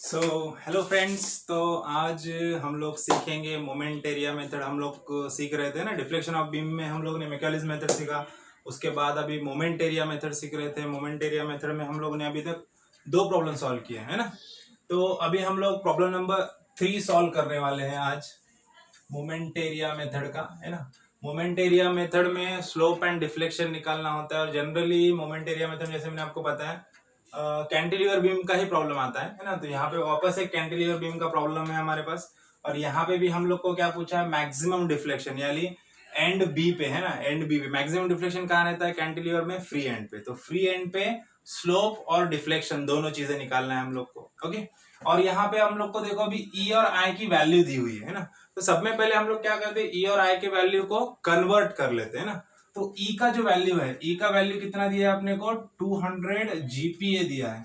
So hello friends. तो आज हम लोग सीखेंगे मोमेंट एरिया मेथड। हम लोग सीख रहे थे ना, डिफ्लेक्शन ऑफ बीम में हम लोग ने मैकेलिस मेथड सीखा। उसके बाद अभी मोमेंट एरिया मेथड सीख रहे थे। मोमेंट एरिया मेथड में हम लोग ने अभी तक 2 प्रॉब्लम सॉल्व किए है ना। तो अभी हम लोग प्रॉब्लम नंबर 3 सॉल्व करने वाले हैं आज मोमेंट एरिया मेथड का, है ना। मोमेंट एरिया मेथड में स्लोप एंड डिफ्लेक्शन निकालना होता है और जनरली मोमेंट एरिया मेथड जैसे मैंने आपको बताया कैंटिलीवर बीम का ही प्रॉब्लम आता है ना। तो यहाँ पे वापस एक कैंटिलीवर बीम का प्रॉब्लम है हमारे पास। और यहाँ पे भी हम लोग को क्या पूछा है, मैक्सिमम डिफ्लेक्शन, यानी एंड बी पे, है ना। एंड बी पे मैक्सिमम डिफ्लेक्शन कहाँ रहता है कैंटिलीवर में? फ्री एंड पे। तो फ्री एंड पे स्लोप और डिफ्लेक्शन दोनों चीजें निकालना है हम लोग को। ओके, और यहाँ पे हम लोग को देखो अभी ई और आई की वैल्यू दी हुई है ना। तो सब में पहले हम लोग क्या करते हैं, ई और आई के वैल्यू को कन्वर्ट कर लेते हैं ना। तो ई का जो वैल्यू है, ई का वैल्यू कितना दिया है अपने को? 200 जीपीए दिया है।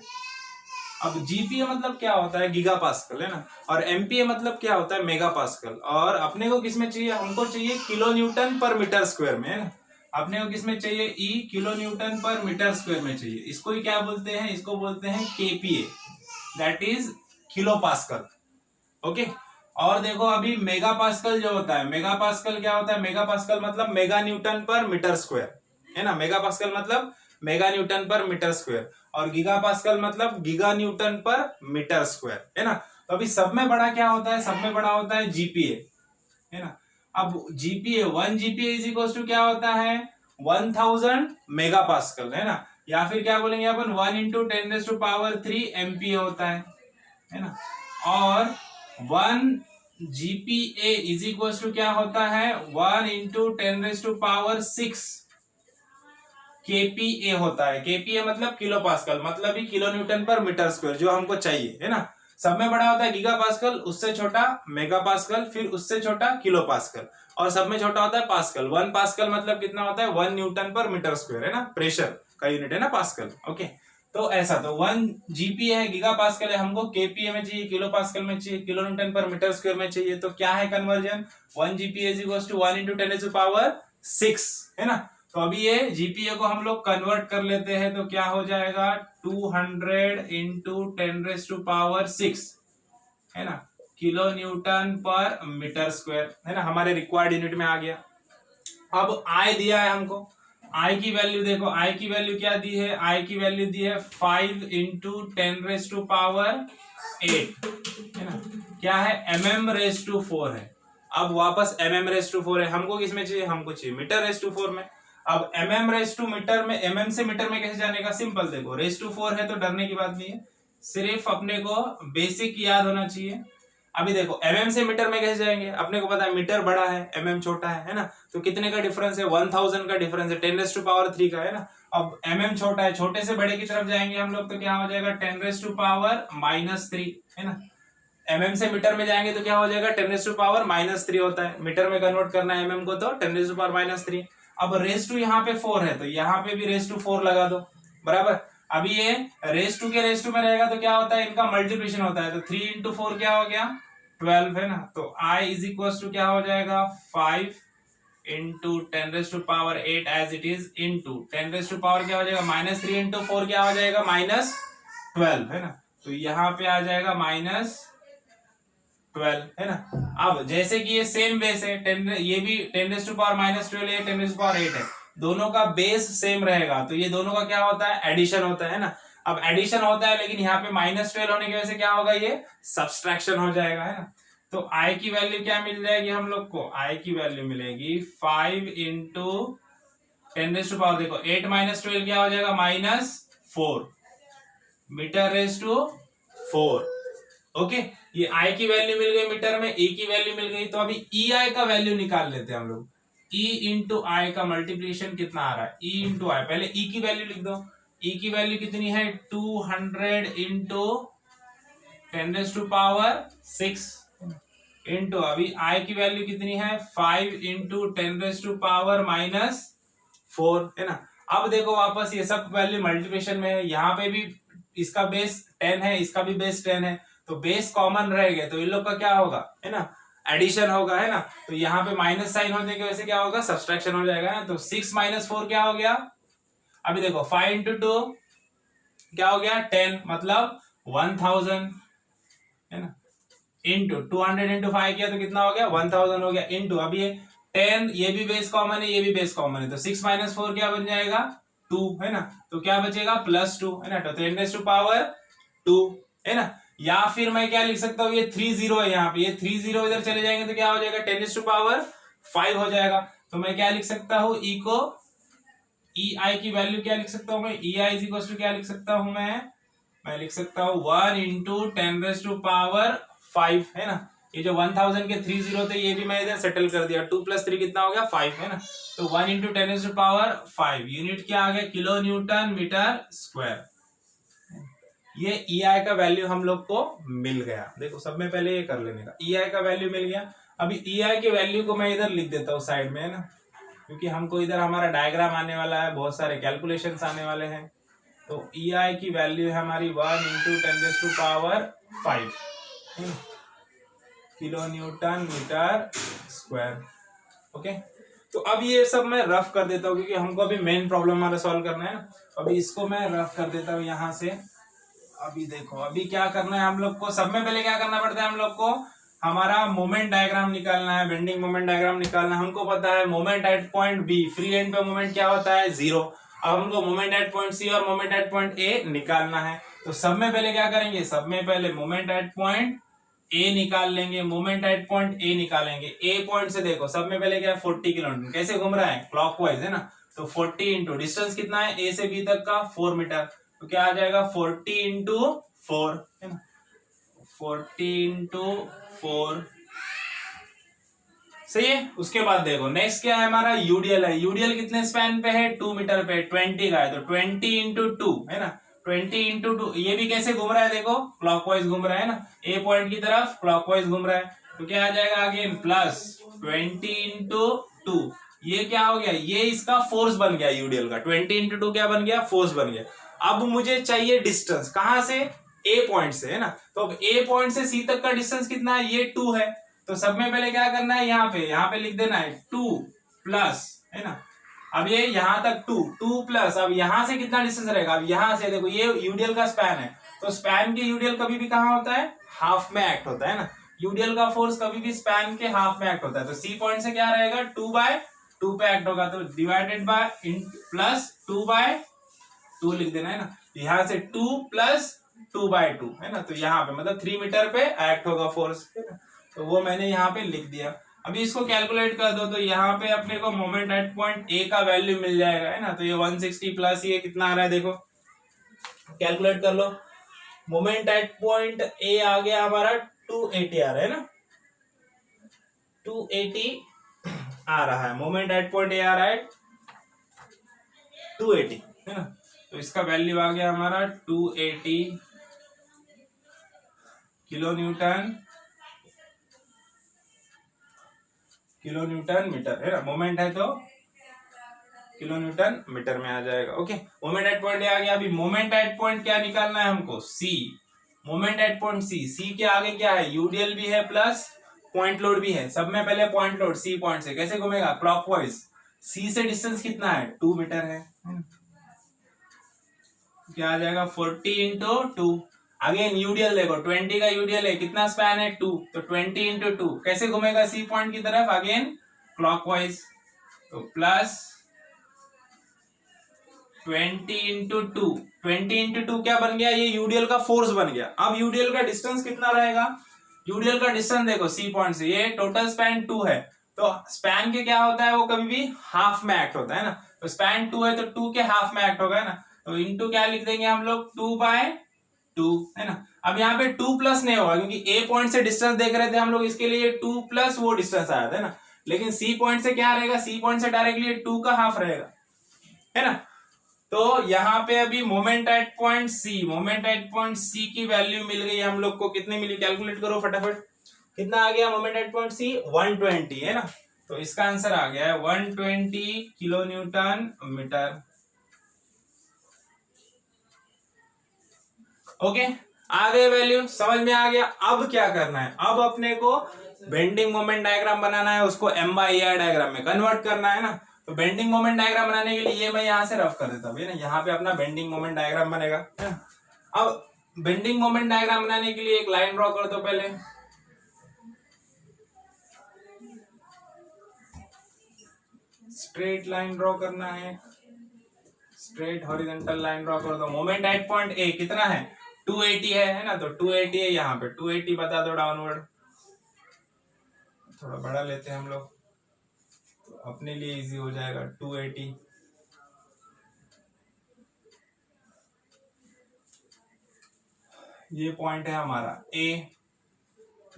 अब जीपीए मतलब क्या होता है? गीगा पास्कल, है ना। और एमपीए मतलब क्या होता है? Mega pascal. और अपने को किसमें चाहिए? हमको चाहिए किलो न्यूटन पर मीटर स्क्वायर में, है ना। अपने को किसमें चाहिए? ई किलो न्यूटन पर मीटर स्क्वायर में चाहिए। इसको ही क्या बोलते हैं? इसको बोलते हैं KPA, that is kilo pascal. Okay, और देखो अभी मेगा पास्कल जो होता है, मेगा पास्कल क्या होता है? मेगा पास्कल मतलब मेगा न्यूटन पर मीटर स्क्वायर, है ना। मेगा पास्कल मतलब मेगा न्यूटन पर मीटर स्क्वायर, और गीगा पास्कल मतलब गीगा न्यूटन पर मीटर स्क्वायर, है ना। तो अभी सब में बड़ा क्या होता है? सब में बड़ा होता है जीपीए, है ना। अब GPa 1 GPa is equal to क्या होता है? 1000 मेगा पास्कल, है ना। या फिर क्या बोलेंगे अपन? 1 इंटू 10⁻³ एमपीए होता है ना। और 1 जीपीए इज इक्वल टू क्या होता है? 1 इंटू 10⁻6 केपीए होता है। केपीए मतलब किलो पास्कल, मतलब ही किलो न्यूटन पर मीटर स्क्वायर, जो हमको चाहिए, है ना। सब में बड़ा होता है गीगा पास्कल, उससे छोटा मेगा पास्कल, फिर उससे छोटा किलो पास्कल, और सब में छोटा होता है पास्कल। 1 पास्कल मतलब कितना होता है? 1 न्यूटन पर मीटर स्क्वायर, है ना। प्रेशर का यूनिट है ना पास्कल। ओके, तो ऐसा, तो 1 जीपीए है, गीगा पास्कल है, हमको केपीए में चाहिए, किलो पास्कल में चाहिए, किलो न्यूटन पर मीटर स्क्वायर में चाहिए। तो क्या है conversion? 1 GPa is equal to 1 into 10⁻6, है ना। तो अभी ये जीपीए को हम लोग कन्वर्ट कर लेते हैं, तो क्या हो जाएगा? 200 इंटू 10⁻6, है ना, किलो न्यूटन पर मीटर स्क्वायर, है ना। हमारे रिक्वायर्ड यूनिट में आ गया। अब आई दिया है हमको, आई की वैल्यू देखो, आई की वैल्यू क्या दी है? आई की वैल्यू दी है 5 इंटू 10⁻8, है ना। क्या है? mm⁻4 है। अब वापस mm⁻4 है, हमको किसमें चाहिए? हमको चाहिए मीटर⁻4 में। अब मीटर में, mm से मीटर में कैसे जाने का? सिंपल, देखो ⁻4 है तो डरने की बात नहीं है, सिर्फ अपने को बेसिक याद होना चाहिए। अभी देखो mm से मीटर में कैसे जाएंगे? अपने को पता है मीटर बड़ा है, mm छोटा है ना। तो कितने का डिफरेंस है? 1000 का डिफरेंस है, 10⁻3 का, है ना। अब mm छोटा है, छोटे से बड़े की तरफ जाएंगे हम लोग, तो क्या हो जाएगा? 10⁻−3, है ना। mm से मीटर में जाएंगे तो क्या हो जाएगा? 10⁻−3 होता है। मीटर में कन्वर्ट करना है mm को, तो 10⁻−3। अब रेस टू यहाँ पे 4 है, तो यहाँ पे भी रेस टू 4 लगा दो, बराबर। अभी ये रेस टू में रहेगा तो क्या होता है? इनका मल्टीप्लिकेशन होता है, तो 3 इंटू 4 क्या हो गया? 12, है ना। तो I इज इक्वल टू क्या हो जाएगा? 5 into 10⁻8 as it is, into 10⁻ क्या हो जाएगा? -3 इंटू 4 क्या हो जाएगा? -12, है ना। तो यहाँ पे आ जाएगा -12, है ना। अब जैसे कि ये सेम बेस है, 10, ये भी 10⁻−12 है, 10⁻8 है, दोनों का बेस सेम रहेगा, तो ये दोनों का क्या होता है? एडिशन होता है ना। अब एडिशन होता है, लेकिन यहाँ पे -12 होने की वजह से क्या होगा? ये सब्सट्रैक्शन हो जाएगा, है ना। तो आई की वैल्यू क्या मिल जाएगी हम लोग को? आई की वैल्यू मिलेगी 5 इंटू 10⁻, देखो 8 - 12 क्या हो जाएगा? -4 मीटर⁻4। ओके, ये आई की वैल्यू मिल गई मीटर में, ई की वैल्यू मिल गई। तो अभी ई आई का वैल्यू निकाल लेते हैं हम लोग। ई इंटू आई का मल्टीप्लिकेशन कितना आ रहा है? ई इंटू आई, पहले ई की वैल्यू लिख दो। ई की वैल्यू कितनी है? 200 इंटू 10⁻6 इंटू, अभी आई की वैल्यू कितनी है? 5 इंटू 10⁻4, है ना। अब देखो वापस ये सब वैल्यू मल्टीप्लिकेशन में है, यहाँ पे भी इसका बेस 10 है, इसका भी बेस 10 है, तो बेस कॉमन रहेगा, तो इन लोग का क्या होगा? है ना, एडिशन होगा, है ना। तो यहाँ पे माइनस साइन होने की वजह से क्या होगा? सब्सट्रैक्शन हो जाएगा ना। तो 6 - 4 क्या हो गया? अभी देखो 5 इंटू 2 क्या हो गया? 10, मतलब 1000, है ना, इंटू 200 इंटू 5 किया तो कितना हो गया 1000 हो गया, इंटू अब ये 10, ये भी बेस कॉमन है, ये भी बेस कॉमन है, तो 6 माइनस 4 क्या बन जाएगा 2, है ना, तो क्या बचेगा +2, है ना, तो 10⁻², है ना। या फिर मैं क्या लिख सकता हूँ, ये 30 है यहाँ पे, ये 30 इधर चले जाएंगे तो क्या हो जाएगा 10⁻5 हो जाएगा। तो मैं क्या लिख सकता हूँ, EI की वैल्यू क्या लिख सकता हूँ मैं, EI इज इक्वल टू क्या लिख सकता हूँ मैं लिख सकता हूँ 1 इंटू 10⁵, है ना। ये जो 1000 के 30 थे ये भी मैं इधर सेटल कर दिया, 2 + 3 कितना हो गया 5, है ना, तो 1 इंटू 10⁵, यूनिट क्या आ गया किलो न्यूटन मीटर स्क्वायर। ये EI का वैल्यू हम लोग को मिल गया। देखो सब में पहले ये कर लेने का, EI का वैल्यू मिल गया। अभी EI के वैल्यू को मैं इधर लिख देता हूँ साइड में, है ना, क्योंकि हमको इधर हमारा डायग्राम आने वाला है, बहुत सारे कैलकुलेशंस आने वाले हैं। तो EI की वैल्यू है हमारी 1 into 10⁵, kilo newton metre square. Okay, तो अब ये सब मैं रफ कर देता हूँ, क्योंकि हमको अभी मेन प्रॉब्लम हमारा सॉल्व करना है। अभी इसको मैं रफ कर देता हूँ यहाँ से। अभी देखो, अभी क्या करना है हम लोग को, सब में पहले क्या करना पड़ता है हम लोग को, हमारा मोमेंट डायग्राम निकालना है, बेंडिंग मोमेंट डायग्राम निकालना है। हमको पता है moment at point B, free end पे मोमेंट क्या होता है 0। अब हमको मोमेंट एट पॉइंट सी और मोमेंट एट पॉइंट ए निकालना है। तो सब में पहले क्या करेंगे, सब में पहले मोमेंट एट पॉइंट ए निकाल लेंगे, मोमेंट एट पॉइंट ए निकालेंगे। ए पॉइंट से देखो सब में पहले क्या है 40 किलोमीटर, कैसे घूम रहा है क्लॉकवाइज, है ना, तो 40 इंटू डिस्टेंस कितना है ए से बी तक का 4 मीटर, तो क्या आ जाएगा 40 इंटू 4, है ना, 40 इंटू 4, सही है। उसके बाद देखो नेक्स्ट क्या है हमारा यूडीएल है। यूडीएल कितने स्पैन पे है 2 मीटर पे, 20 का है, तो 20 इंटू 2, है ना, 20 इंटू 2। ये भी कैसे घूम रहा है देखो, क्लॉकवाइज घूम रहा है ना, ए पॉइंट की तरफ क्लॉकवाइज घूम रहा है, तो क्या आ जाएगा आगे +20 इंटू 2। ये क्या हो गया, ये इसका फोर्स बन गया यूडीएल का, 20 इंटू 2 क्या बन गया, फोर्स बन गया। अब मुझे चाहिए डिस्टेंस, कहां से, ए पॉइंट से, है ना, तो अब ए पॉइंट से सी तक का डिस्टेंस कितना है, ये 2 है। तो सब में पहले क्या करना है, यहाँ पे लिख देना है 2 प्लस, है ना, अब ये यहाँ तक 2 प्लस, अब यहाँ से कितना डिस्टेंस रहेगा, अब यहाँ से देखो ये यूडीएल का स्पैन है, तो स्पैन के यूडीएल कभी भी कहाँ होता है, हाफ में एक्ट होता है ना, यूडीएल का फोर्स कभी भी स्पैन के हाफ में एक्ट होता है। तो सी पॉइंट से क्या रहेगा 2/2 पे एक्ट होगा, तो डिवाइडेड बाय प्लस 2/2 लिख देना, है ना, यहाँ से 2 + 2/2, है ना, तो यहाँ पे मतलब 3 मीटर पे एक्ट होगा फोर्स, तो वो मैंने यहाँ पे लिख दिया। अभी इसको कैलकुलेट कर दो, तो यहाँ पे अपने को मोमेंट एट पॉइंट ए का वैल्यू मिल जाएगा, है ना, तो ये 160 प्लस ये कितना आ रहा है देखो, कैलकुलेट कर लो। मोमेंट एट पॉइंट ए आ गया हमारा 280 आ रहा है ना, 280 आ रहा है, मोमेंट एट पॉइंट ए आ रहा है 280, है ना, तो इसका वैल्यू आ गया हमारा 280 किलो न्यूटन मीटर, है ना, मोमेंट है तो किलो न्यूटन मीटर में आ जाएगा। ओके, मोमेंट एट पॉइंट आ गया। अभी मोमेंट एट पॉइंट क्या निकालना है हमको, सी, मोमेंट एट पॉइंट सी के आगे क्या है, यूडीएल भी है प्लस पॉइंट लोड भी है। सब में पहले पॉइंट लोड, सी पॉइंट से कैसे घूमेगा क्लॉकवाइज, सी से डिस्टेंस कितना है 2 मीटर है, क्या आ जाएगा 40 इंटू 2। अगेन यूडीएल देखो 20 का यूडीएल है, कितना स्पैन है 2, तो 20 इंटू 2 कैसे घूमेगा सी पॉइंट की तरफ, अगेन क्लॉकवाइज, तो प्लस 20 इंटू 2, 20 इंटू 2 क्या बन गया, ये यूडीएल का फोर्स बन गया। अब यूडीएल का डिस्टेंस कितना रहेगा, यूडीएल का डिस्टेंस देखो सी पॉइंट से, ये टोटल स्पैन 2 है, तो स्पैन के क्या होता है वो कभी भी हाफ में एक्ट होता है ना, तो स्पैन 2 है तो 2 के हाफ में एक्ट होगा, है ना, तो इंटू क्या लिख देंगे हम लोग 2/2, है ना। अब यहाँ पे 2 प्लस नहीं होगा, क्योंकि ए पॉइंट से डिस्टेंस देख रहे थे हम लोग, इसके लिए 2 प्लस वो डिस्टेंस आया था, है ना, लेकिन सी पॉइंट से क्या रहेगा, सी पॉइंट से डायरेक्टली 2 का हाफ रहेगा, है ना। तो यहाँ पे अभी मोमेंट एट पॉइंट सी की वैल्यू मिल गई हम लोग को, कितनी मिली कैलकुलेट करो फटाफट, कितना आ गया मोमेंट एट पॉइंट सी 120, है ना, तो इसका आंसर आ गया है 120 किलो न्यूटन मीटर। ओके, आ गए वैल्यू, समझ में आ गया। अब क्या करना है, अब अपने को बेंडिंग मोमेंट डायग्राम बनाना है, उसको M/EI डायग्राम में कन्वर्ट करना है ना। तो बेंडिंग मोमेंट डायग्राम बनाने के लिए ये मैं यहाँ से रफ कर देता हूँ, ना यहाँ पे अपना बेंडिंग मोमेंट डायग्राम बनेगा। अब बेंडिंग मोमेंट डायग्राम बनाने के लिए एक लाइन ड्रॉ कर दो पहले। स्ट्रेट लाइन ड्रॉ करना है, स्ट्रेट हॉरिजॉन्टल लाइन ड्रॉ कर दो। मोमेंट एट पॉइंट ए कितना है 280 है ना, तो 280 है, यहाँ पे 280 बता दो डाउनवर्ड। थोड़ा बड़ा लेते हैं हम लोग तो अपने लिए इजी हो जाएगा। 280 ये पॉइंट है हमारा A,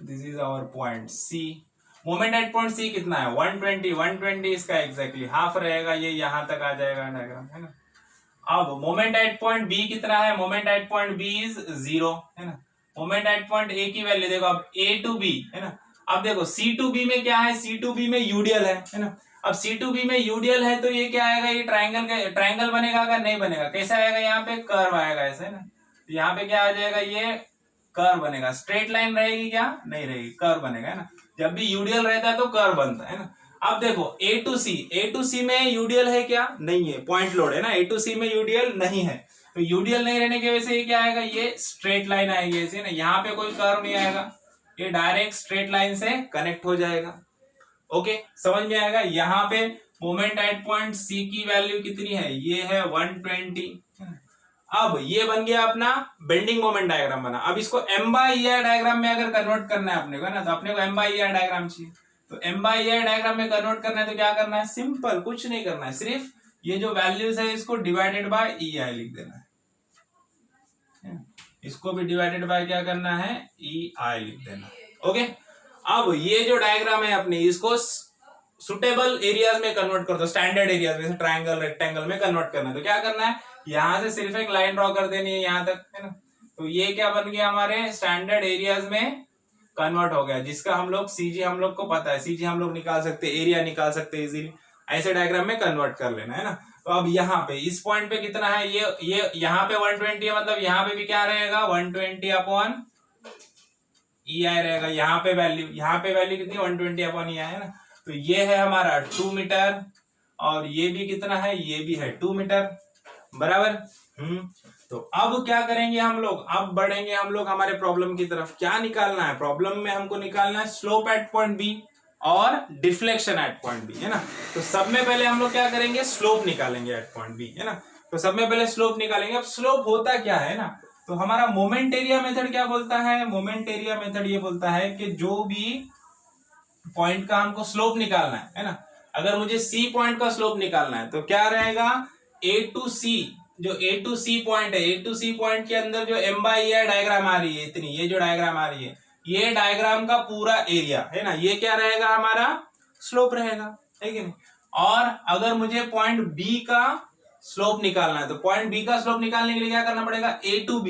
this is our point C. Moment at point C कितना है 120, 120 इसका एग्जैक्टली हाफ रहेगा, ये यहां तक आ जाएगा डायग्राम है ना। अब मोमेंट एट पॉइंट बी कितना है, moment at point B is 0 है ना। मोमेंट एट पॉइंट ए की वैल्यू देखो, अब ए टू बी है ना। अब देखो सी टू बी में क्या है, सी टू बी में यूडीएल है ना। अब सी टू बी में यूडीएल है तो ये क्या आएगा, ये ट्राइंगल बनेगा क्या, नहीं बनेगा। कैसा आएगा, यहाँ पे कर्व आएगा ऐसे है ना। यहाँ पे क्या आ जाएगा, ये कर्व बनेगा। स्ट्रेट लाइन रहेगी क्या, नहीं रहेगी, कर्व बनेगा है ना। जब भी यूडीएल रहता है तो कर्व बनता है ना। अब देखो ए टू सी में यूडीएल है क्या, नहीं है, पॉइंट लोड है ना। ए टू सी में यूडीएल नहीं है, तो यूडीएल नहीं रहने की वजह से ये क्या आएगा, ये स्ट्रेट लाइन आएगी ऐसे ना। यहाँ पे कोई कर्व नहीं आएगा, ये डायरेक्ट स्ट्रेट लाइन से कनेक्ट हो जाएगा। ओके, समझ में आएगा। यहाँ पे मोमेंट एट पॉइंट सी की वैल्यू कितनी है, ये है 120। अब ये बन गया अपना बेंडिंग मोमेंट डायग्राम बना। अब इसको M by E R diagram में अगर कन्वर्ट करना है अपने को ना, तो अपने को M by E R diagram चाहिए। तो M by E R diagram में कन्वर्ट करना है तो क्या करना है, सिंपल, कुछ नहीं करना है, सिर्फ ये जो वैल्यूज है इसको डिवाइडेड बाय ई आई लिख देना है। इसको भी डिवाइडेड बाय क्या करना है, ई आई लिख देना। ओके, अब ये जो डायग्राम है अपनी, इसको सुटेबल एरियाज में कन्वर्ट कर दो, स्टैंडर्ड एरियाज में, ट्रायंगल रेक्टेंगल में कन्वर्ट करना है। तो क्या करना है, यहां से सिर्फ एक लाइन ड्रॉ कर देनी है यहां तक है ना। तो ये क्या बन गया, हमारे स्टैंडर्ड एरियाज में कन्वर्ट हो गया, जिसका हम लोग सीजी हम लोग को पता है, सीजी हम लोग निकाल सकते, एरिया निकाल सकते इजीली। ऐसे डायग्राम में कन्वर्ट कर लेना है ना। तो अब यहाँ पे इस पॉइंट पे कितना है, ये यहाँ पे 120 है, मतलब यहाँ पे भी क्या रहेगा 120 अपॉन ई आई रहेगा। यहाँ पे वैल्यू कितनी 120 अपॉन ई आई है ना। तो ये है हमारा 2 मीटर और ये भी कितना है, ये भी है 2 मीटर बराबर। तो अब क्या करेंगे हम लोग, अब बढ़ेंगे हम लोग हमारे प्रॉब्लम की तरफ। क्या निकालना है प्रॉब्लम में, हमको निकालना है स्लोप एट पॉइंट बी और डिफ्लेक्शन एट पॉइंट बी है ना। तो सब में पहले हम लोग क्या करेंगे, स्लोप निकालेंगे एट पॉइंट बी है ना। तो सब में पहले स्लोप निकालेंगे। अब स्लोप होता क्या है ना, तो हमारा मोमेंट एरिया मेथड क्या बोलता है, मोमेंट एरिया मेथड ये बोलता है कि जो भी पॉइंट का हमको स्लोप निकालना है ना, अगर मुझे सी पॉइंट का स्लोप निकालना है तो क्या रहेगा, ए टू सी, जो ए टू सी पॉइंट है, ए टू सी पॉइंट के अंदर जो एम बाई ई डायग्राम आ रही है इतनी, ये जो डायग्राम आ रही है, ये डायग्राम का पूरा एरिया है ना, ये क्या रहेगा हमारा स्लोप रहेगा, है कि नहीं। और अगर मुझे पॉइंट बी का स्लोप निकालना है तो पॉइंट बी का स्लोप निकालने के लिए क्या करना पड़ेगा, ए टू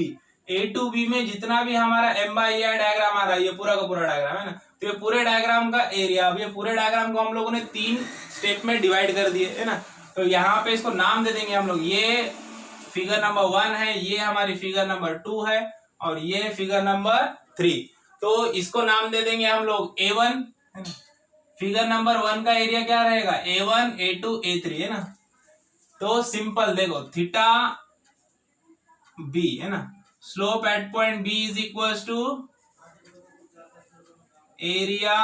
बी में जितना भी हमारा एम बाई ई डायग्राम आ रहा है, ये पूरा का पूरा डायग्राम है ना, तो ये पूरे डायग्राम का एरिया, अब ये पूरे डायग्राम को हम लोगों ने 3 स्टेप में डिवाइड कर दिए है ना। तो यहाँ पे इसको नाम दे देंगे हम लोग, ये फिगर नंबर 1 है, ये हमारी फिगर नंबर 2 है और ये फिगर नंबर 3। तो इसको नाम दे देंगे हम लोग A1 है ना। फिगर नंबर 1 का एरिया क्या रहेगा, A1 A2 A3 है ना। तो सिंपल देखो, थीटा बी है ना, slope at point B is equal to area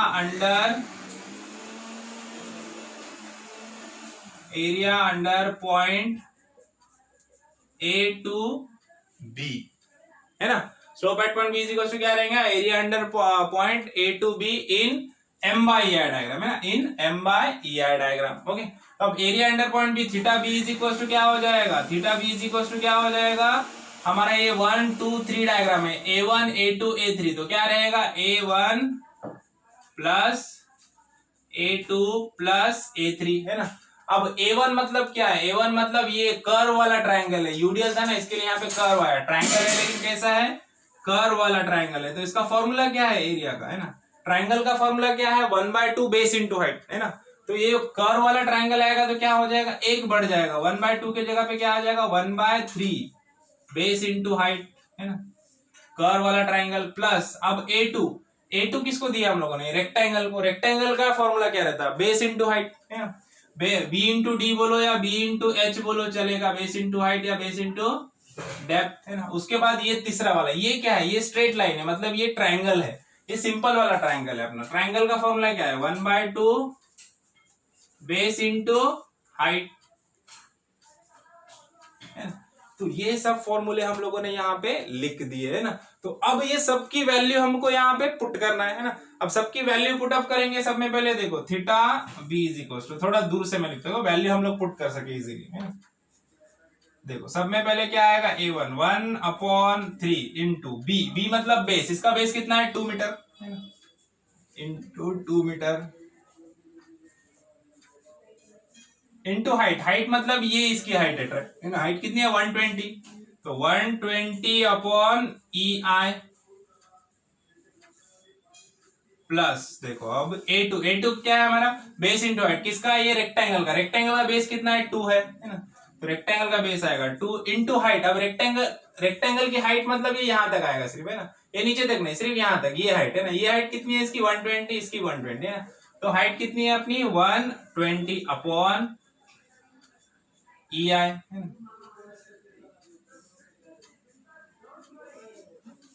under point A to B है ना। Slope at point B is equal to क्या रहेगा, area under point A to B in M by E I diagram है ना, in M by E I diagram. Okay, अब area under point B theta B is equal to क्या हो जाएगा, theta B is equal to क्या हो जाएगा, हमारा ये 1 2 3 डायग्राम है, A1 A2 A3, तो क्या रहेगा A1 plus A2 plus A3 है ना। अब A1 मतलब क्या है, A1 मतलब ये कर्व वाला ट्रायंगल है, यूडीएल था ना, इसके लिए यहाँ पे कर्व आया, ट्रायंगल है लेकिन कैसा है, कर्व वाला ट्रायंगल है। तो इसका फॉर्मूला क्या है एरिया का है ना, ट्रायंगल का फॉर्मूला क्या है 1/2 बेस इंटू हाइट है ना। तो ये कर्व वाला ट्रायंगल आएगा तो क्या हो जाएगा, 1 बढ़ जाएगा, 1/2 के जगह पे क्या आ जाएगा 1/3 बेस इंटू हाइट है ना, कर्व वाला ट्रायंगल प्लस। अब A2 किसको दिया हम लोगों ने, रेक्टेंगल को, रेक्टेंगल का फॉर्मूला क्या रहता है, बेस इंटू हाइट है ना। बी इंटू डी बोलो या बी इंटू एच बोलो चलेगा, बेस इंटू हाइट या बेस इंटू डेप्थ है ना। उसके बाद ये तीसरा वाला, ये क्या है, ये स्ट्रेट लाइन है, मतलब ये ट्राइंगल है, ये सिंपल वाला ट्राइंगल है अपना। ट्राइंगल का फॉर्मूला क्या है, 1/2 बेस इंटू हाइट है ना। तो ये सब फॉर्मूले हम लोगों ने यहाँ पे लिख दिए है ना। तो अब ये सबकी वैल्यू हमको यहाँ पे पुट करना है ना। अब सबकी वैल्यू पुट अप करेंगे। सब में पहले देखो theta B is equal to, थोड़ा दूर से मैं लिखता हूँ वैल्यू हम लोग पुट कर सके इजीली है ना। देखो सब में पहले क्या आएगा, A1 1/3 इंटू बी, बी मतलब बेस, इसका बेस कितना है 2 metre into 2 metre into height, height मतलब ये इसकी हाइट है ना। हाइट कितनी है 120, तो 120/EI प्लस देखो अब A2 क्या है हमारा, बेस इंटू हाइट, किसका है ये रेक्टेंगल का, रेक्टेंगल का बेस कितना है 2 है ना। तो रेक्टेंगल का बेस आएगा 2 इंटू हाइट। अब रेक्टेंगल की हाइट मतलब ये यहां तक आएगा सिर्फ है ना, ये नीचे तक नहीं, सिर्फ यहां तक, ये हाइट है ना। ये हाइट कितनी है इसकी 120, इसकी 120 है ना। तो हाइट कितनी है अपनी 120/EI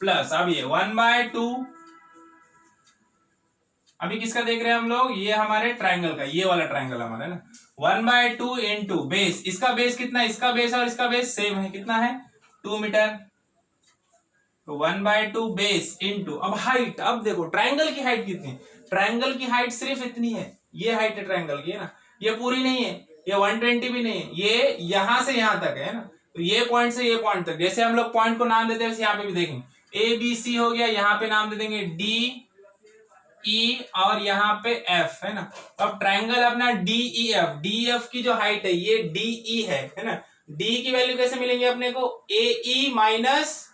प्लस अब ये 1/2, अभी किसका देख रहे हैं हम लोग, ये हमारे ट्राइंगल का, ये वाला ट्राइंगल हमारा है ना। 1/2 इंटू बेस, इसका बेस कितना है, इसका बेस और इसका बेस सेम है, कितना है 2 मीटर। तो 1/2 बेस इंटू अब हाइट। अब देखो ट्राइंगल की हाइट कितनी, ट्राइंगल की हाइट सिर्फ इतनी है, ये हाइट है ट्राइंगल की है ना, ये पूरी नहीं है, ये 120 भी नहीं है, ये यहां से यहां तक है ना। तो ये पॉइंट से ये पॉइंट तक, जैसे हम लोग पॉइंट को नाम देते हैं वैसे यहाँ पे भी देखेंगे, ABC हो गया, यहाँ पे नाम दे देंगे DE और यहाँ पे F है ना। तो अब ट्राइंगल अपना DEF की जो हाइट है ये DE है ना। D की वैल्यू कैसे मिलेंगे अपने को, AE माइनस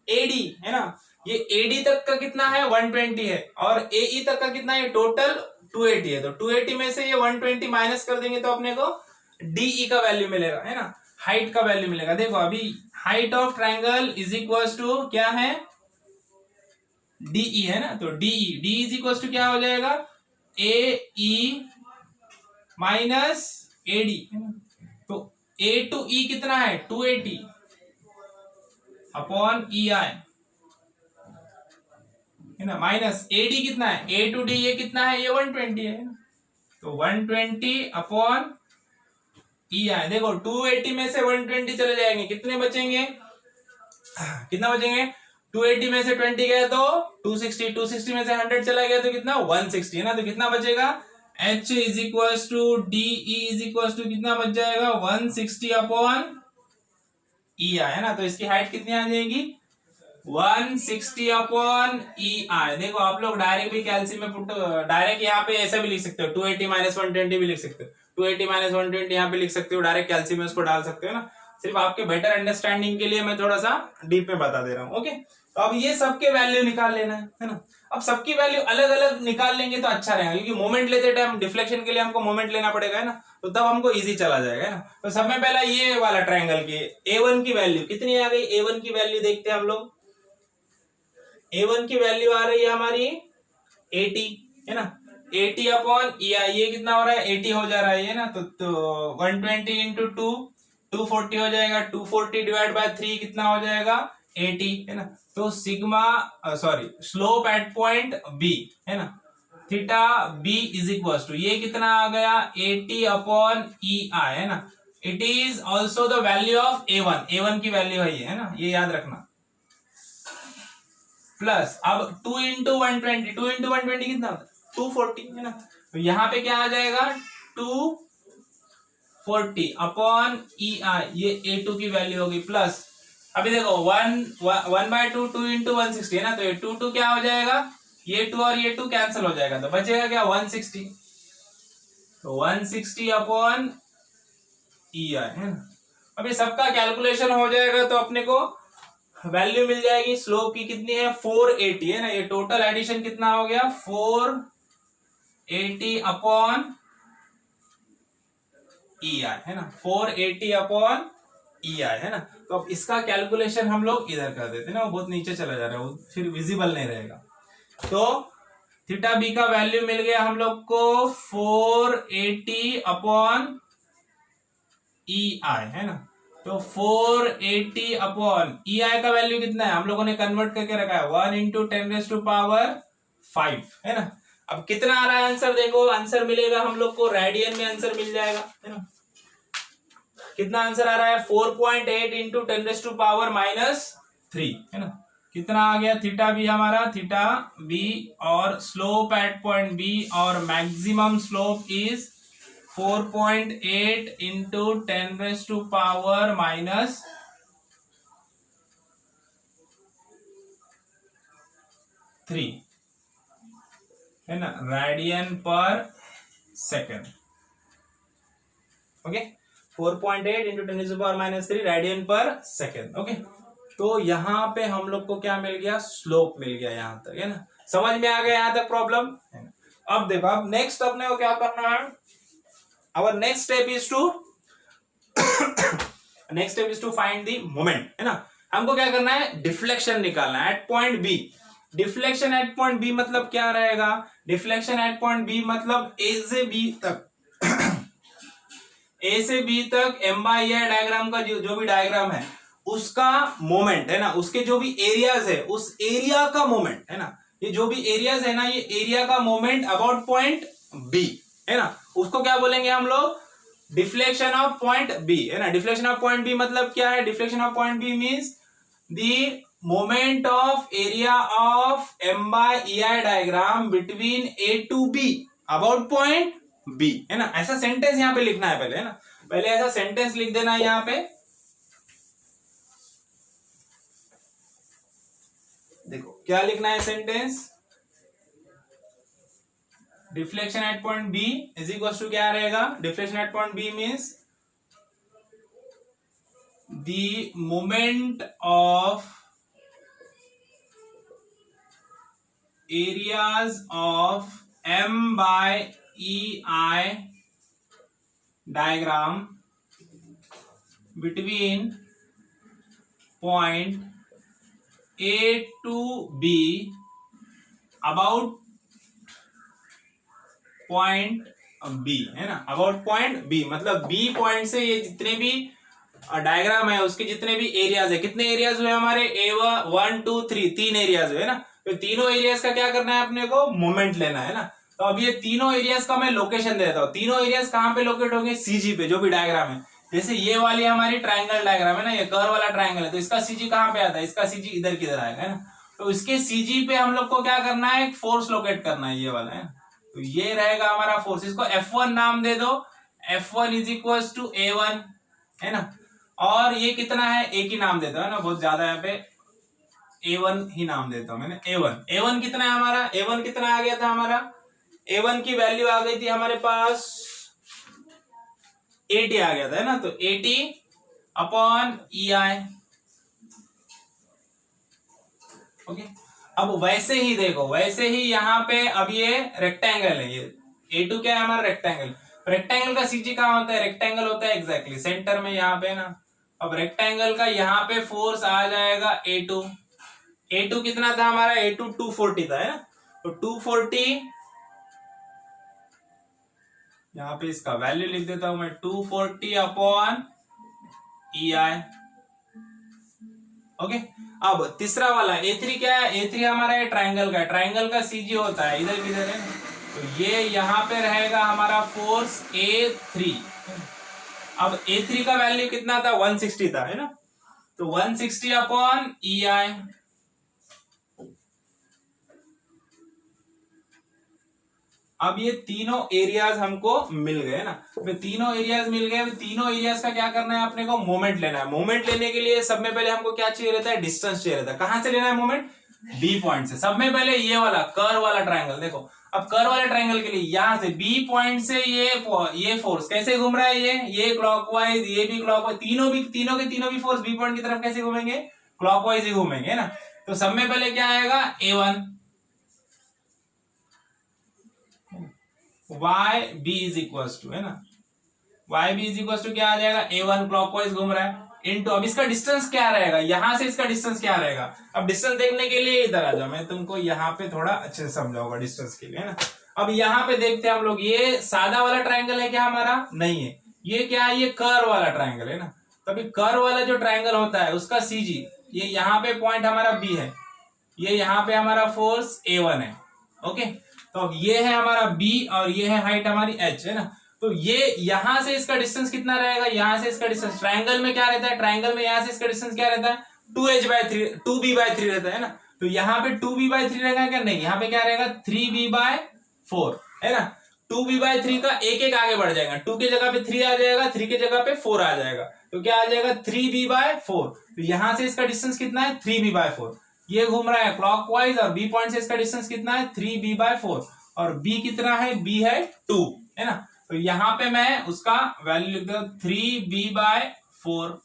AD है ना। ये AD तक का कितना है 120 है और AE तक का कितना है टोटल 280 है। तो 280 में से ये 120 माइनस कर देंगे तो अपने को DE का वैल्यू मिलेगा है ना, हाइट का वैल्यू मिलेगा। देखो अभी height of triangle is equal to क्या है DE है ना। तो DE इज इक्वल टू क्या हो जाएगा, AE माइनस AD है ना। तो A टू E कितना है 280 अपॉन EI है ना, माइनस AD कितना है, A टू D ये कितना है, ये 120 है ना। तो 120 अपॉन EI। देखो 280 में से 120 चले जाएंगे, कितने बचेंगे, कितना बचेंगे, 280 में से 20 गया तो 260, 260 में से 100 चला गया तो कितना 160 है ना। तो कितना बचेगा, H is equal to DE is equal to कितना बच जाएगा 160 अपॉन EI है ना। तो इसकी हाइट कितनी आ जाएगी 160 अपॉन EI। देखो आप लोग डायरेक्ट भी कैलसी में पुट, डायरेक्ट यहाँ पे ऐसा भी लिख सकते हो, 280 माइनस 120 भी लिख सकते हो, 280 माइनस 120 यहाँ पे लिख सकते हो, डायरेक्ट कैलसी में उसको डाल सकते हो ना। सिर्फ आपके बेटर अंडरस्टैंडिंग के लिए मैं थोड़ा सा डीप में बता दे रहा हूँ। ओके, तो अब ये सबके वैल्यू निकाल लेना है ना। अब सबकी वैल्यू अलग अलग निकाल लेंगे तो अच्छा रहेगा, क्योंकि मोमेंट लेते टाइम डिफ्लेक्शन के लिए हमको मोमेंट लेना पड़ेगा है ना, तो तब हमको इजी चला जाएगा है ना। तो सब में पहला ये वाला ट्राइंगल की A1 की वैल्यू कितनी आ गई, A1 की वैल्यू देखते हैं हम लोग। A1 की वैल्यू आ रही है हमारी 80 है ना, 80 अपॉन EI, ये कितना हो रहा है 80 हो जा रहा है ना। तो 120 इंटू 240 हो जाएगा, 240 डिवाइड बाय 3 कितना हो जाएगा 80 है ना। तो sigma slope at point B है ना, theta B is equal to ये कितना आ गया 80 अपॉन EI है ना। It is also the value of A1 की वैल्यू है ये है ना, ये याद रखना। प्लस अब 2 इंटू 120, 2 इंटू 120 कितना होता है 240 है ना। तो यहाँ पे क्या आ जाएगा 240 अपॉन EI, ये A2 की वैल्यू होगी। प्लस अभी देखो 1/2 2 इंटू 160 है ना, तो ये 2 क्या हो जाएगा, ये 2 और ये 2 कैंसिल हो जाएगा, तो बचेगा क्या 160। तो 160 अपॉन EI है ना। अभी सबका कैलकुलेशन हो जाएगा तो अपने को वैल्यू मिल जाएगी स्लोप की, कितनी है 480 है ना। ये टोटल एडिशन कितना हो गया 480 अपॉन EI है ना, 480 अपॉन EI है ना। तो अब इसका कैलकुलेशन हम लोग इधर कर देते हैं ना, वो बहुत नीचे चला जा रहा है, वो फिर विजिबल नहीं रहेगा। तो थीटा बी का वैल्यू मिल गया हम लोग को 480 अपॉन EI है ना। तो 480 अपॉन ई आई का वैल्यू कितना है हम लोगों ने कन्वर्ट करके रखा है 1 इंटू 10⁵ है ना। अब कितना आ रहा है आंसर, देखो आंसर मिलेगा हम लोग को रेडियन में, आंसर मिल जाएगा है ना। कितना आंसर आ रहा है 4.8 इंटू 10⁻³ है ना। कितना आ गया थीटा बी हमारा, थीटा बी, और स्लोप एट पॉइंट बी और मैक्सिमम स्लोप इज 4.8 इंटू 10⁻³ है ना, रेडियन पर सेकेंड। ओके, 4.8 इंटू 10⁻³ रेडियन पर सेकेंड। ओके, तो यहां पे हम लोग को क्या मिल गया, स्लोप मिल गया यहां तक, है ना। समझ में आ गया यहां तक प्रॉब्लम है ना। अब देखो, अब नेक्स्ट अपने को क्या करना है, our next step is to find the moment, है ना। हमको क्या करना है, डिफ्लेक्शन निकालना है at point B. Deflection at point B मतलब क्या रहेगा, डिफ्लेक्शन एट पॉइंट बी मतलब ए से बी तक ए से बी तक एम/आई डायग्राम का जो भी डायग्राम है उसका मोमेंट, है ना, उसके जो भी एरियाज है उस एरिया का मोमेंट, है ना। ये जो भी एरियाज है ना, ये एरिया का मोमेंट अबाउट पॉइंट बी, है ना, उसको क्या बोलेंगे हम लोग, डिफ्लेक्शन ऑफ पॉइंट बी, है ना। डिफ्लेक्शन ऑफ पॉइंट बी मतलब क्या है, deflection of point B means the moment of area of M E I diagram between A to B about point B, है ना। ऐसा सेंटेंस यहां पे लिखना है पहले, है ना, पहले ऐसा सेंटेंस लिख देना है यहां पे। देखो क्या लिखना है sentence, deflection at point B is equal to क्या रहेगा, deflection at point B means the moment of areas of M/EI diagram between point A to B about point B, है ना, अबाउट पॉइंट B मतलब B point से ये जितने भी diagram है उसके जितने भी एरियाज है, कितने एरियाज हुए हमारे, A1 2 3, 3 एरियाज हुए, है ना। तो तीनों एरियाज का क्या करना है अपने को, मोमेंट लेना है ना। तो अब ये तीनों एरियाज का मैं लोकेशन देता हूं, तीनों एरियाज कहां पे लोकेट होंगे, सीजी पे, जो भी डायग्राम है। जैसे ये वाली हमारी ट्रायंगल डायग्राम है ना, ये कर्व वाला ट्रायंगल है, तो इसका सीजी कहां पे आता है, इसका सीजी इधर किधर आएगा, है ना। तो इसके सीजी पे हम लोग को क्या करना है, एक फोर्स लोकेट करना है, ये वाला, है। तो ये रहेगा हमारा फोर्स, इसको F1 नाम दे दो, F1 is equal to A1, है ना। और ये कितना है, एक ही नाम देता है ना, बहुत ज्यादा यहाँ पे A1 ही नाम देता हूं मैंने, A1 कितना है हमारा, A1 कितना आ गया था हमारा, A1 की वैल्यू आ गई थी हमारे पास 80 आ गया था, है ना। तो 80 अपॉन EI। ओके, अब वैसे ही देखो, वैसे ही यहाँ पे अब ये रेक्टेंगल है, ये A2 क्या है हमारा, रेक्टेंगल। रेक्टेंगल का सीजी कहाँ होता है, रेक्टेंगल होता है एग्जैक्टली सेंटर में यहाँ पे ना। अब रेक्टेंगल का यहाँ पे फोर्स आ जाएगा A2 कितना था हमारा, A2 240 था, है ना। तो 240, यहाँ पे इसका वैल्यू लिख देता हूं मैं, 240 अपॉन EI। ओके, अब तीसरा वाला A3 क्या है, A3 हमारा है ट्रायंगल का, ट्रायंगल का सीजी होता है इधर किधर, है। तो ये यहाँ पे रहेगा हमारा फोर्स A3। अब A3 का वैल्यू कितना था, 160 था, है ना। तो 160 अपॉन EI। अब ये तीनों एरियाज हमको मिल गए ना, तो तीनों एरियाज मिल गए, तीनों एरियाज का क्या करना है अपने को, मोमेंट लेना है। मोमेंट लेने के लिए सब में पहले हमको क्या चाहिए रहता है, डिस्टेंस चाहिए रहता है। कहां से लेना है मोमेंट, बी पॉइंट से। सब में पहले ये वाला कर्व वाला ट्रायंगल देखो, अब कर्व वाले ट्रायंगल के लिए यहां से बी पॉइंट से ये फोर्स कैसे घूम रहा है, ये क्लॉकवाइज, ये भी क्लॉकवाइज, तीनों के तीनों भी फोर्स बी पॉइंट की तरफ कैसे घूमेंगे, क्लॉकवाइज ही घूमेंगे ना। तो सब में पहले क्या आएगा, A1 YB is equal to, है ना, YB इज इक्वल टू क्या आ जाएगा, A1 क्लॉकवाइज घूम रहा है इनटू, अब इसका डिस्टेंस क्या रहेगा, यहां से इसका डिस्टेंस क्या रहेगा। अब डिस्टेंस देखने के लिए इधर आ जाओ, मैं तुमको यहाँ पे थोड़ा अच्छे से समझाऊंगा डिस्टेंस के लिए, है ना। अब यहाँ पे देखते हैं हम लोग, ये सादा वाला ट्रायंगल है क्या हमारा, नहीं है, ये क्या है, ये कर्व वाला ट्रायंगल है ना। तो अभी कर्व वाला जो ट्रायंगल होता है उसका CG, ये यहाँ पे पॉइंट हमारा B है, ये यहाँ पे हमारा फोर्स A1 है। ओके, तो अब ये है हमारा B और ये है हाइट हमारी H, है ना। तो ये यहां से इसका डिस्टेंस कितना रहेगा, यहां से इसका डिस्टेंस, ट्रायंगल में क्या रहता है, ट्रायंगल में यहां से इसका डिस्टेंस क्या रहता है, 2b/3 रहता है ना। तो यहाँ पे 2b/3 रहेगा क्या, नहीं, यहाँ पे क्या रहेगा 3b/4, है ना। 2b/3 का एक आगे बढ़ जाएगा, 2 के जगह पे 3 आ जाएगा, 3 के जगह पे 4 आ जाएगा, तो क्या आ जाएगा 3b/4। तो यहां से इसका डिस्टेंस कितना है 3b/4, ये घूम रहा है क्लॉकवाइज और B पॉइंट से इसका डिस्टेंस कितना है 3b/4 और B कितना है, B है 2, है ना। तो यहां पे मैं उसका वैल्यू लिख देता हूं 3b/4,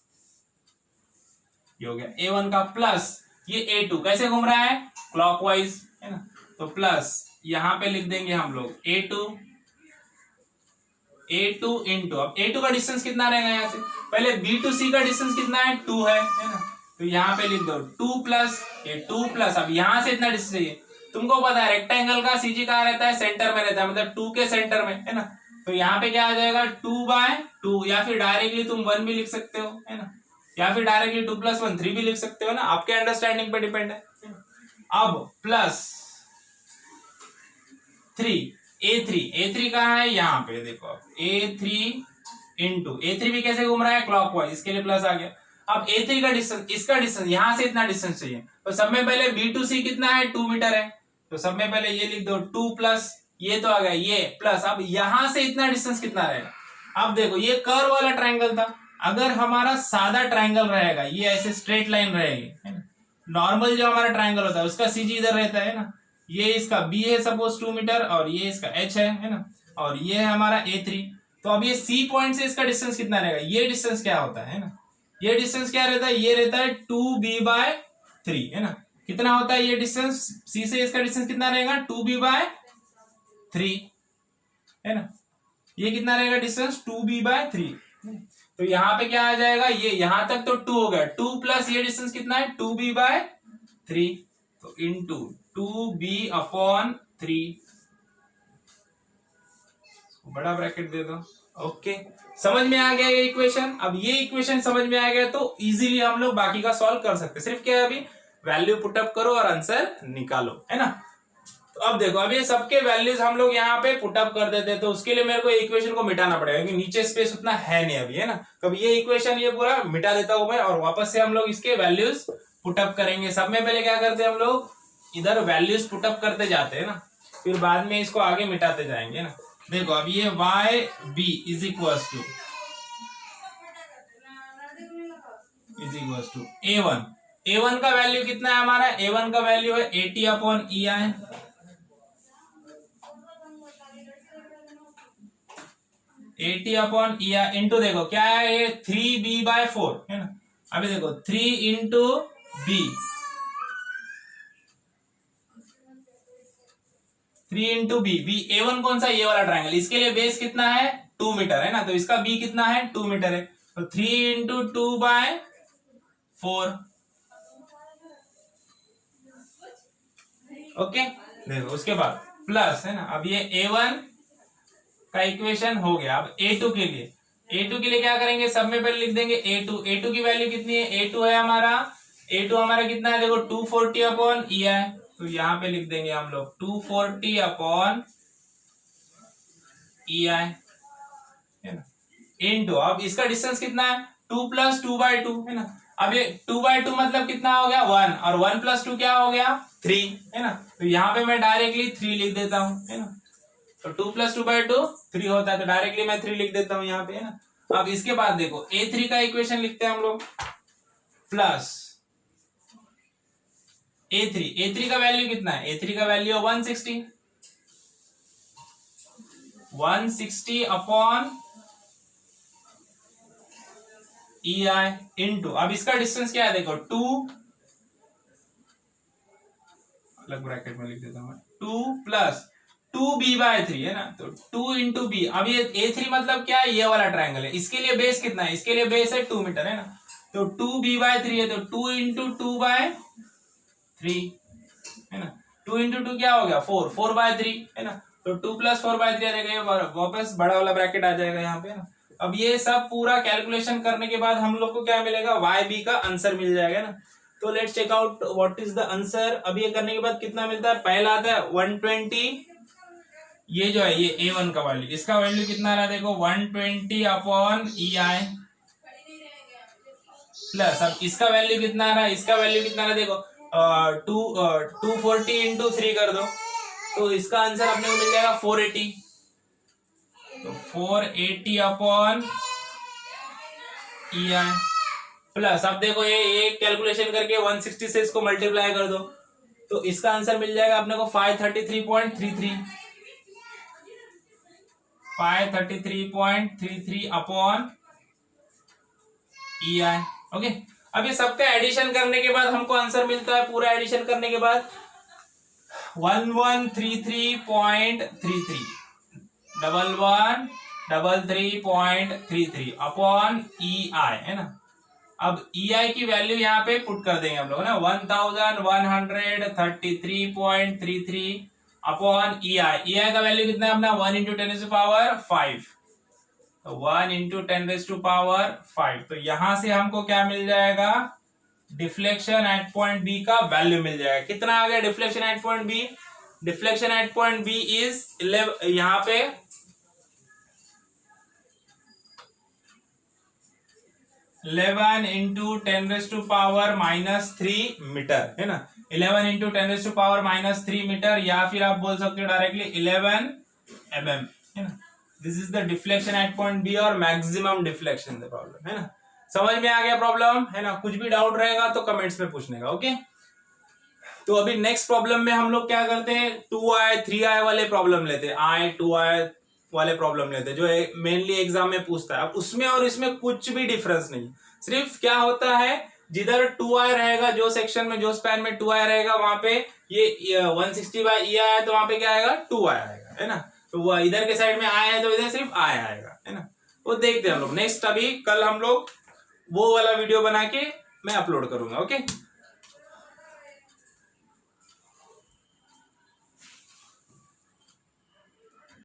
ये हो गया A1 का, प्लस ये A2 कैसे घूम रहा है क्लॉकवाइज, है ना। तो प्लस यहां पे लिख देंगे हम लोग A2 इंटू, अब A2 का डिस्टेंस कितना रहेगा, यहां से पहले B to C का डिस्टेंस कितना है 2 है ना। तो यहाँ पे लिख दो 2 प्लस ये 2 प्लस, अब यहां से इतना डिस्टेंस चाहिए, तुमको पता है रेक्टेंगल का CG कहाँ रहता है, सेंटर में रहता है, मतलब 2 के सेंटर में, है ना। तो यहाँ पे क्या आ जाएगा 2/2, या फिर डायरेक्टली तुम 1 भी लिख सकते हो, है ना, या फिर डायरेक्टली 2 + 1 3 भी लिख सकते हो ना, आपके अंडरस्टैंडिंग पे डिपेंड है। अब प्लस 3 A3 कहाँ है, यहाँ पे देखो A3 इंटू, A3 भी कैसे घूम रहा है क्लॉकवाइज, इसके लिए प्लस आ गया। अब A3 का डिस्टेंस, इसका डिस्टेंस यहां से इतना डिस्टेंस चाहिए, तो सब में पहले B to C कितना है 2 मीटर है, तो सब में पहले ये लिख दो 2 प्लस ये तो आ गया ये प्लस, अब यहां से इतना डिस्टेंस कितना रहेगा। अब देखो ये कर्व वाला ट्रायंगल था, अगर हमारा सादा ट्रायंगल रहेगा, ये ऐसे स्ट्रेट लाइन रहेगी, है ना, नॉर्मल जो हमारा ट्रायंगल होता है उसका CG इधर रहता है ना, ये इसका B है सपोज 2 मीटर और ये इसका H है ना, और ये है हमारा A3। तो अब ये C पॉइंट से इसका डिस्टेंस कितना रहेगा, ये डिस्टेंस क्या होता है ना, ये डिस्टेंस क्या रहता है, ये रहता है 2b/3, है ना। कितना होता है ये डिस्टेंस, C से इसका डिस्टेंस कितना रहेगा 2b/3, है ना, ये कितना रहेगा डिस्टेंस 2b/3। तो यहाँ पे क्या आ जाएगा, ये यहां तक तो 2 हो गया, 2 प्लस ये डिस्टेंस कितना है 2b/3, तो इंटू 2b/3, बड़ा ब्रैकेट दे दो। ओके, समझ में आ गया ये इक्वेशन। अब ये इक्वेशन समझ में आ गया तो इजीली हम लोग बाकी का सॉल्व कर सकते हैं, सिर्फ क्या है अभी वैल्यू पुटअप करो और आंसर निकालो, है ना। तो अब देखो, अब ये सबके वैल्यूज हम लोग यहाँ पे पुटअप कर देते हैं, तो उसके लिए मेरे को इक्वेशन को मिटाना पड़ेगा क्योंकि नीचे स्पेस उतना है नहीं अभी, है ना। तो ये इक्वेशन ये पूरा मिटा देता हूं मैं और वापस से हम लोग इसके वैल्यूज पुटअप करेंगे। सब में पहले क्या करते हैं हम लोग, इधर वैल्यूज पुटअप करते जाते हैं ना, फिर बाद में इसको आगे मिटाते जाएंगे ना। देखो अब ये YB is equals to A1 का वैल्यू कितना है हमारा, A1 का वैल्यू है 80/EI, इंटू देखो क्या है ये 3b/4, है ना। अभी देखो 3 into B, 3 into B, A1 कौन सा, ये वाला ट्रायंगल, इसके लिए बेस कितना है 2 मीटर, है ना, तो इसका B कितना है 2 मीटर है, तो 3 इंटू 2/4। ओके, देखो उसके बाद प्लस, है ना। अब ये A1 का इक्वेशन हो गया। अब A2 के लिए क्या करेंगे, सब में पहले लिख देंगे A2 की वैल्यू कितनी है, A2 हमारा कितना है, देखो 240/EI, तो यहाँ पे लिख देंगे हम लोग 240/EI, है ना, इंटू अब इसका डिस्टेंस कितना है 2 + 2/2, है ना। अब ये 2/2 मतलब कितना हो गया 1, और 1 + 2 क्या हो गया 3, है ना। तो यहाँ पे मैं डायरेक्टली 3 लिख देता हूँ, है ना। तो 2 + 2/2 3 होता है, तो डायरेक्टली मैं 3 लिख देता हूँ यहाँ पे, है ना। अब इसके बाद देखो A3 का इक्वेशन लिखते हैं हम लोग, प्लस A3 का वैल्यू कितना है, A3 का वैल्यू 160/EI इंटू, अब इसका डिस्टेंस क्या है देखो 2, अलग ब्रैकेट में लिख देता हूं 2 + 2b/3, है ना। तो 2 इंटू B, अब ये A3 मतलब क्या है, ये वाला ट्रायंगल है, इसके लिए बेस कितना है, इसके लिए बेस है 2 मीटर, है ना। तो 2b/3 है, तो 2 इंटू 2/3, है ना। 2 इंटू 2 क्या हो गया 4/3, है ना। तो 2 + 4/3 आ जाएगा, वापस बड़ा वाला ब्रैकेट आ जाएगा यहाँ पे, है ना। अब ये सब पूरा कैलकुलेशन करने के बाद हम लोग को क्या मिलेगा, वाई बी का आंसर मिल जाएगा ना। तो let's check out what is the answer. अब ये करने के बाद कितना मिलता है, पहला आता है 120, ये जो है ये A1 का वैल्यू, इसका वैल्यू कितना आ रहा है देखो 120 अपॉन EI प्लस, अब इसका वैल्यू कितना आ रहा है, इसका वैल्यू कितना आ रहा है देखो 240 इंटू 3 कर दो, तो इसका आंसर अपने को मिल जाएगा 480। तो 480 अपॉन EI प्लस, अब देखो ये कैलकुलेशन करके 160 से इसको मल्टीप्लाई कर दो, तो इसका आंसर मिल जाएगा अपने को 533.33 अपॉन EI। ओके, अब ये सबका एडिशन करने के बाद हमको आंसर मिलता है, पूरा एडिशन करने के बाद 1133.33 1133.33 अपॉन EI है ना। अब EI की वैल्यू यहाँ पे पुट कर देंगे हम लोग ना, 1133.33 अपॉन EI का वैल्यू कितना है अपना 1 इंटू 10⁵, तो 1 इंटू 10⁵। तो यहां से हमको क्या मिल जाएगा, डिफ्लेक्शन एट पॉइंट बी का वैल्यू मिल जाएगा। कितना आ गया deflection at point B, deflection at point B is 11, यहाँ पे 11 इंटू 10⁻³ मीटर है ना, 11 इंटू 10⁻³ मीटर, या फिर आप बोल सकते हो डायरेक्टली 11 mm है ना। This is the deflection at point B और मैक्सिमम डिफ्लेक्शन द प्रॉब्लम है ना। समझ में आ गया प्रॉब्लम है ना। कुछ भी डाउट रहेगा तो कमेंट्स में पूछने का। ओके, तो अभी नेक्स्ट प्रॉब्लम में हम लोग क्या करते हैं, 2i 3i वाले प्रॉब्लम लेते हैं, i 2i वाले प्रॉब्लम लेते हैं जो मेनली एग्जाम में पूछता है। अब उसमें और इसमें कुछ भी डिफरेंस नहीं, सिर्फ क्या होता है जिधर 2i रहेगा, जो सेक्शन में जो स्पैन में 2i रहेगा वहां पे ये 160/EI है तो वहां पे क्या आएगा 2i आएगा है ना। तो वो इधर के साइड में i है तो इधर सिर्फ i आएगा है ना। वो देखते हैं हम लोग नेक्स्ट, अभी कल हम लोग वो वाला वीडियो बना के मैं अपलोड करूंगा। ओके।